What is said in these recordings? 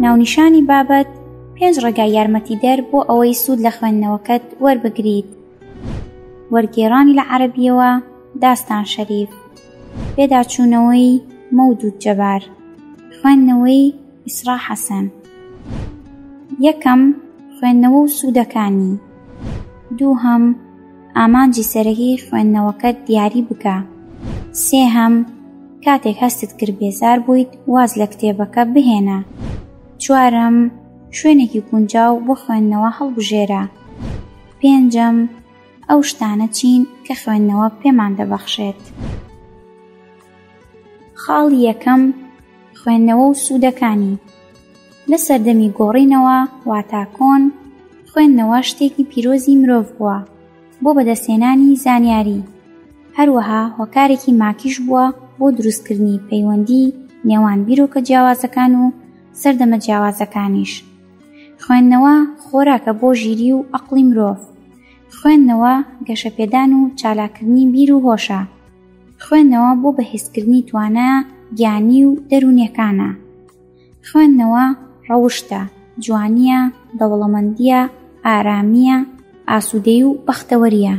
ناونیشانی بابەت 5 ڕێگای یارمەتیدەر بۆ ئەوەی سوود لە خوێندنەوەکەت وەربگریت. وەرگێڕانی لە عەرەبیەوە داستان شەریف، پێداچوونەوەی مەودود جەبار، خوێندنەوەی ئیسرا حەسەن. یەکەم، خوێندنەوە و سوودەکانی. دووهەم، ئامانجی سەرەکی خوێندنەوەکەت دیاری بکە. سێهەم، کاتێک هەستت کرد بێزار بوویت واز لە کتێبەکە بهێنە. چوارەم، شوێنێکی گونجاو بۆ خوێندنەوە هەڵبژێرە. پێنجەم، ئەو شتانە چین کە خوێندنەوە پێمان دەبەخشێت. خاڵی یەکەم، خوێندنەوە و سوودەکانی. لە سەردەمی گۆڕینەوە واتە کۆن، خوێندنەوە شتێکی پیرۆزی مرۆڤ بووە بۆ بەدەستهێنانی زانیاری، هەروەها هۆکارێکی ماکیش بووە بۆ دروستکردنی پەیوەندی نێوان بیرۆکە جیاوازەکان و سەردەمە جیاوازەکانیش. خوێندنەوە خۆراکە بۆ ژیری و عەقڵی مرۆڤ. خوێندنەوە گەشەپێدان و چالاکردنی بیر و هۆشە. خوێندنەوە بۆ بەهێزکردنی توانایە گیانی و دەرونیەکانە. خوێندنەوە ڕەوشتە، جوانیە، دەوڵەمەندیە، ئارامیە، ئاسوودەی و بەختەوەریە.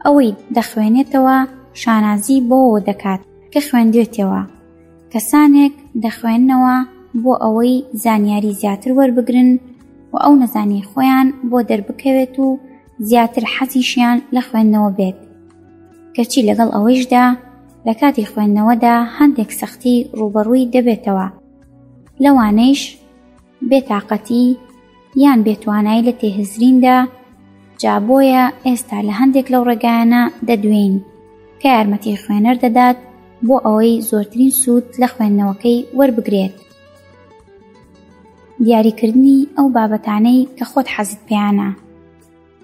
ئەوەی دەخوێنێتەوە شانازی بۆەوە دەکات کە خوێندوێتەوە. کەسانێک دەخوێننەوە بۆ ئەوەی زانیاری زیاتر وەربگرن و ئەو نەزانی خۆیان بۆ دەربکەوێت و زیاتر حەزیشیان لە خوێندنەوە بێت. کەچی لەگەڵ ئەوەیشدا لە کاتی خوێندنەوەدا هەندێک سەختی ڕوبەڕووی دەبێتەوە، لەوانەیش بێتاقەتی یان بێتوانایی لە تێهزریندا. جا بۆیە ئێستا لە هەندێک لەو ڕێگایانە دەدوێین کە یارمەتی خوێنەر دەدات بۆ ئەوەی زۆرترین سوود لە خوێندنەوەکەی وەربگرێت. دیاریکردنی ئەو بابەتانەی کە خۆت حەزت پێیانە.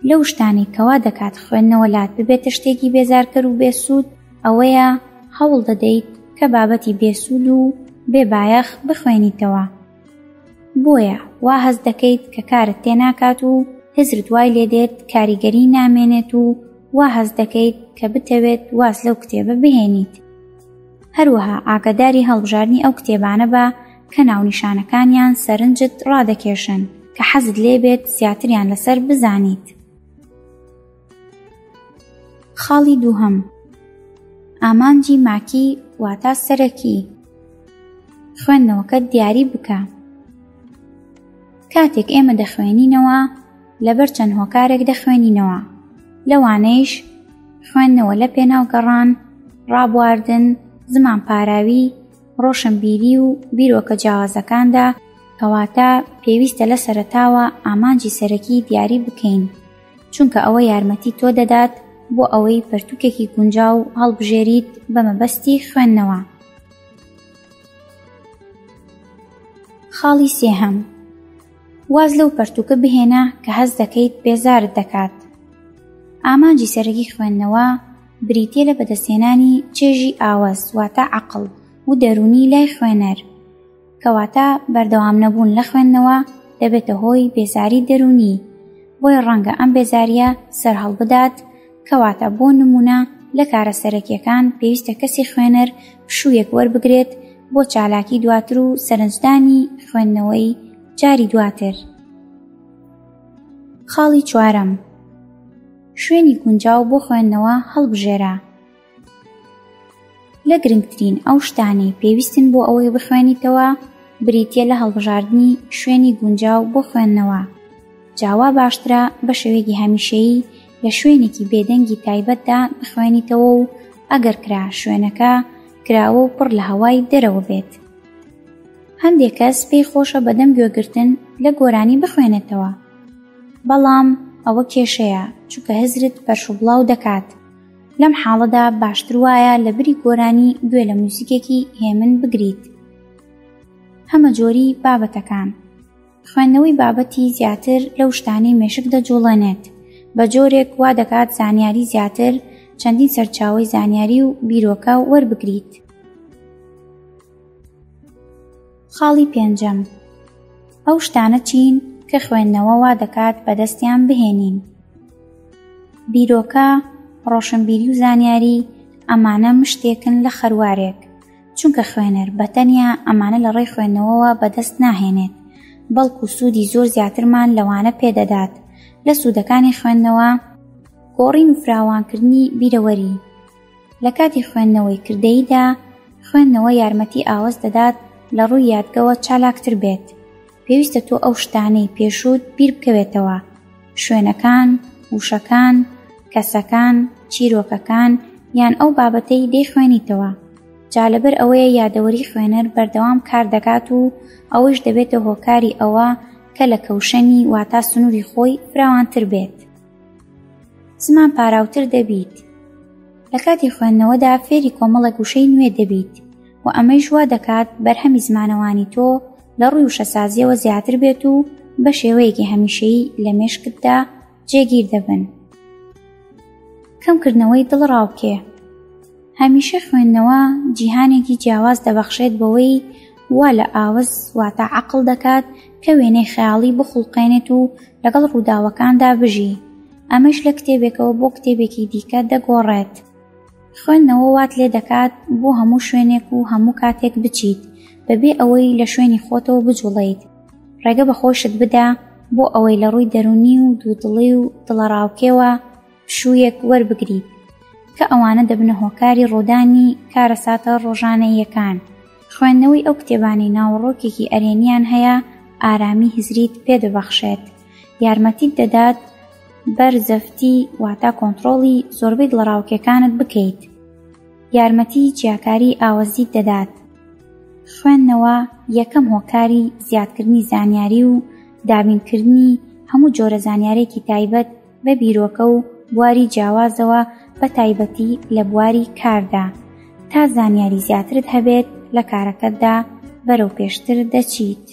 لەو شتانەی کەوا دەکات خوێندنەوە لات ببێتە شتێکی بێزارکەر و بێسوود، ئەوەیە هەوڵ دەدەیت کە بابەتی بێسوود و بێبایەخ بخوێنیتەوە. بۆیە وا هەز دەکەیت کە کارت تێناکات و هزرت وای لێدێت کاریگەری نامێنێت و وا هەز دەکەیت کە بتەوێت واز لەو کتێبە بهێنیت. هەروەها ئاگاداری هەڵبژاردنی ئەو کتێبانە بە کە ناونیشانەکانیان سەرنجت ڕادەکێشن کە حەزت لێبێت زیاتریان لەسەر بزانیت. خاڵی دووهەم، ئامانجی ماکی واتە سەرەکی. خوێندنەوەکەت دیاری بکە. کاتێک ئێمە دەخوێنینەوە لەبەر چەند هۆکارێک دەخوێنینەوە، لەوانەیش خوێندنەوە لە پێناوگەڕان، ڕابواردن، زمان پاراوی، ڕۆشنبیری و بیرۆکە جیاوازەکاندا، کەواتە پێویستە لە سەرەتاوە ئامانجی سەرەکی دیاری بکەین، چونکە ئەوە یارمەتی تۆ دەدات بۆ ئەوەی پەرتووکێکی گونجاو هەڵبژێریت بە مەبەستی خوێندنەوە. خاڵی سێهەم، واز لەو پەرتووکە بهێنە کە هەز دەکەیت بێزارت دەکات. ئامانجی سەرەکی خوێندنەوە بریتیە لە بەدەستهێنانی چێژی ئاوەز واتە عەقڵ و دەرونی لای خوێنەر، کەواتە بەردەوام نەبوون لە خوێندنەوە دەبێتە هۆی بێزاری دەرونی. بۆی ڕەنگە ئەم بێزاریە سەرهەڵ بدات، کەواتە بۆ نمونە لە کارە سەرەکیەکان پێویستە کەسی خوێنەر پشوویەک وەربگرێت بۆ چالاکی دواتر و سەرنجدانی خوێندنەوەی جاری دواتر. خاڵی چوارەم، شوێنی گونجاو بۆ خوێندنەوە هەڵبژێرە. لە گرنگترین ئەو شتانەی پێویستن بۆ ئەوەی بخوێنیتەوە بریتیە لە هەڵبژاردنی شوێنی گونجاو بۆ خوێندنەوە. جاوا باشترە بە شێوەیەکی هەمیشەیی لە شوێنێکی بێدەنگی تایبەتدا بخوێنیتەوە و ئەگەر کرا شوێنەکە کراوە و پڕ لە هەوای دەرەوە بێت. هەندێک کەس پێی خۆشە بەدەم گوێگرتن لە گۆرانی بخوێنێتەوە، بەڵام ئەوە کێشەیە چونکە هزرت پەرشوبڵاو دەکات. لەم حاڵەدا باشتر وایە لە بری گۆرانی گوێ لە موزیکێکی هێمن بگریت. هەمە جۆری بابەتەکان. خوێندنەوەی بابەتی زیاتر لەو شتانەی مێشک دەجوڵێنێت، بە جۆرێک وا دەکات زانیاری زیاتر، چەندین سەرچاوەی زانیاری و بیرۆکە وەربگریت. خاڵی پێنجەم، ئەو شتانە چین کە خوێندنەوە وا دەکات بەدەستیان بهێنین. بیرۆکە، ڕۆشنبیری و زانیاری ئەمانە مشتێکن لە خەروارێک، چونکە خوێنەر بەتەنیا ئەمانە لە ڕێی خوێندنەوەوە بەدەست ناهێنێت، بەڵکو سوودی زۆر زیاترمان لەوانە پێدەدات. لە سوودەکانی خوێندنەوە گۆڕین و فراوانکردنی بیرەوەری. لە کاتی خوێندنەوەی کردەییدا خوێندنەوە یارمەتی ئاوەز دەدات لە ڕووی یادگەوە چالاکتر بێت. پێویستە تۆ ئەو شتانەی پێشووت بیر بکەوێتەوە، شوێنەکان، وشەکان، کەسەکان، چیرۆکەکان یان ئەو بابەتەی دەیخوێنیتەوە. جا لەبەر ئەوەیە یادەوەری خوێنەر بەردەوام کار دەکات و ئەوەش دەبێتە هۆکاری ئەوە کە لە کەوشەنی واتە سنووری خۆی فراوانتر بێت. زمان پاراوتر دەبیت. لە کاتی خوێندنەوەدا فێری کۆمەڵێک وشەی نوێ دەبیت و ئەمەی وا دەکات بەرهەمی زمانەوانی تۆ لە ڕووی وشەسازیەوە زیاتر بێت و بە شێوەیەکی هەمیشەیی لە مێشکتدا جێگیر دەبن. کەمکردنەوەی دڵڕاوکێ. هەمیشە خوێندنەوە جیهانێکی جیاواز دەبەخشێت بەوەی وا لە ئاوز واتە عەقڵ دەکات کە وێنەی خەیاڵی بخوڵقێنێت و لەگەڵ ڕووداوەکاندا بژی. ئەمەش لە کتێبێکەوە بۆ کتێبێکی دیکە دەگۆڕێت. خوێندنەوە وات لێ دەکات بۆ هەموو شوێنێک و هەموو کاتێک بچیت بەبێ ئەوەی لە شوێنی خۆتەوە بجوڵیت. ڕێگە بەخۆشت بدە بۆ ئەوەی لە ڕووی دەرونی و دوودڵی و دڵەڕاوکێوە پشوویەک وەربگریت کە ئەوانە دەبنە هۆکاری ڕۆدانی کارەساتە ڕۆژانەییەکان. خوێندنەوەی ئەو کتێبانەی ناوەڕۆکێکی ئەرێنیان هەیە ئارامی هزریت پێدەبەخشێت، یارمەتیت دەدات بەرزەفتی واتە کۆنتڕۆڵی زۆربەی دڵڕاوکێکانت بکەیت، یارمەتی جیاکاری ئاوەزیت دەدات. خوێندنەوە یەکەم هۆکاری زیادکردنی زانیاری و دابینکردنی هەموو جۆرە زانیارێکی تایبەت بە بیرۆکە و بواری جیاوازەوە بە تایبەتی لە بواری کاردا تا زانیاری زیاترت هەبێت لە کارەکەتدا بەرەو پێشتر دەچیت.